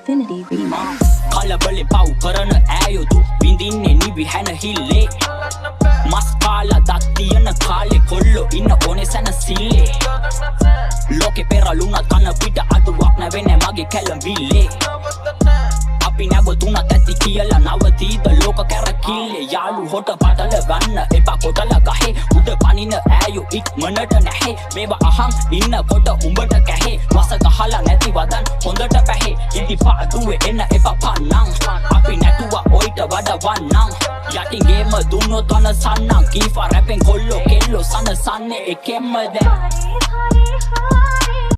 Infinity Remix. කලබලේ පව් කරන ඈයෝ තු විඳින්නේ නිවි හැන හිල්ලේ මස් කාලා දත් තියන කාලේ කොල්ලෝ ඉන්න ඕනේ සැනසille ලෝකේ පෙරළුණත් කන පිට අඩුවක් නැවෙන්නේ මගේ කැලඹිල්ලේ අපි නැවතුණත් ඇති කියලා නවතීද ලෝක කැරකිල්ලේ යාළු හොට පටල ගන්න එපා කොටල ගහේ උඩ පනින ඈයෝ ඉක්මනට නැහැ මේවා අහම් ඉන්නකොට උඹට කැහේ වස ගහලා නැති වදන් හොඳට පැහේ ඉදි පාඩුවේ එන්න එපා පන්නම් අපි නැටුවා ඔයිට වඩා වන්නම් යටින් ගේම දුන්නොත් අන සන්නම් කීෆා රැපෙන් කොල්ලෝ කෙල්ලෝ සන සන්නේ එකෙම්ම දැන්